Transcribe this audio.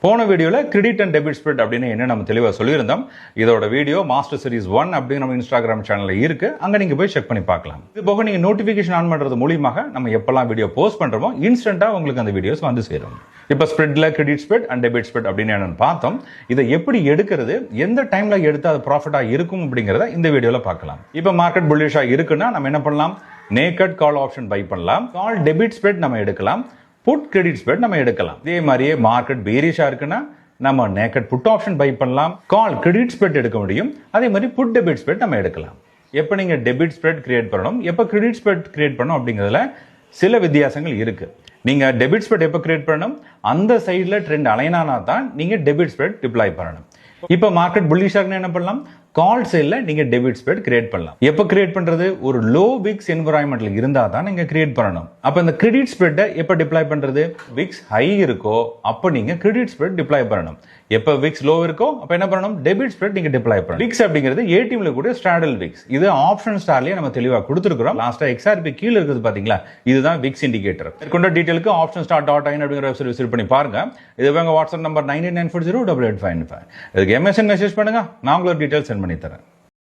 போன வீடியோவில் credit and debit spread அப்படின்னு என்ன நம்ம தெளிவாக சொல்லியிருந்தோம். இதோட வீடியோ மாஸ்டர் சீரிஸ் 1 அப்படின்னு நம்ம இன்ஸ்டாகிராம் சேனலில் இருக்கு. அங்கே நீங்கள் போய் செக் பண்ணி பார்க்கலாம். இது போக நீங்கள் நோட்டிஃபிகேஷன் ஆன் பண்ணுறது மூலியமாக நம்ம எப்பெல்லாம் வீடியோ போஸ்ட் பண்ணுறோமோ இன்ஸ்டன்ட்டாக உங்களுக்கு அந்த வீடியோஸ் வந்து சேரும். இப்போ ஸ்ப்ரெட்ல credit spread and debit spread அப்படின்னு என்னன்னு பார்த்தோம். இதை எப்படி எடுக்கிறது, எந்த டைம்ல எடுத்து அது ப்ராஃபிட்டாக இருக்கும் அப்படிங்கிறத இந்த வீடியோவில் பார்க்கலாம். இப்போ மார்க்கெட் புல்லிஷாக இருக்குன்னா நம்ம என்ன பண்ணலாம்? நேக்கட் கால் ஆப்ஷன் பை பண்ணலாம். கால் டெபிட் ஸ்ப்ரெட் நம்ம எடுக்கலாம். புட் கிரெடிட் ஸ்ப்ரெட் நம்ம எடுக்கலாம். இதே மாதிரியே மார்க்கெட் பேரிஷா இருக்குன்னா நம்ம நேக்கட் புட் ஆப்ஷன் பை பண்ணலாம். கால் கிரெடிட் ஸ்ப்ரெட் எடுக்க முடியும். அதே மாதிரி புட் டெபிட் ஸ்ப்ரெட் நம்ம எடுக்கலாம். எப்போ நீங்க டெபிட் ஸ்ப்ரெட் கிரியேட் பண்ணணும், எப்போ கிரெடிட் ஸ்ப்ரெட் கிரியேட் பண்ணணும் அப்படிங்கிறதுல சில வித்தியாசங்கள் இருக்கு. நீங்க டெபிட் ஸ்ப்ரெட் எப்போ கிரியேட் பண்ணணும், அந்த சைடில் ட்ரெண்ட் அலைனானா தான் நீங்க டெபிட் ஸ்ப்ரெட் டிப்ளாய் பண்ணணும். இப்போ மார்க்கெட் புல்லிஷா என்ன பண்ணலாம்? கால் சைட்ல நீங்க டெபிட் ஸ்ப்ரெட் கிரியேட் பண்ணலாம். எப்போ கிரியேட் பண்றது? ஒரு லோ விக்ஸ் என்விரான்மெண்ட்ல இருந்தா தான் நீங்க கிரியேட் பண்ணணும். அப்ப இந்த கிரெடிட் ஸ்ப்ரெட்டை எப்போ டிப்ளாய் பண்றது? விக்ஸ் ஹை இருக்கோ அப்போ நீங்க கிரெடிட் ஸ்ப்ரெட் டிப்ளாய் பண்ணணும். எப்போ விக்ஸ் லோ இருக்கோ அப்போ என்ன பண்ணணும்? டெபிட் ஸ்ப்ரெட் நீங்க டிப்ளாய் பண்ணணும். விக்ஸ் அப்படிங்கிறது ஏடிஎம்ல கூட ஸ்ட்ராடல் விக்ஸ். இது ஆப்ஷன் ஸ்டார்லயே நம்ம தெளிவாக கொடுத்துருக்கோம். லாஸ்டா எக்ஸ்ஆர்பி கீழே இருக்குது பாத்தீங்களா? இதுதான் விக்ஸ் இண்டிகேட்டர். கொண்ட டீடைலுக்கு ஆப்ஷன் ஸ்டார் .in அப்படிங்கிற வெப்சைட் விசிட் பண்ணி பாருங்க. இது வாட்ஸ்அப் நம்பர் 9994088595. இதுக்கு எம்எஸ்என் மெசேஜ் பண்ணுங்க, நான் உங்களுக்கு டீடைல்ஸ் சென்ட் பண்ணி தரேன்.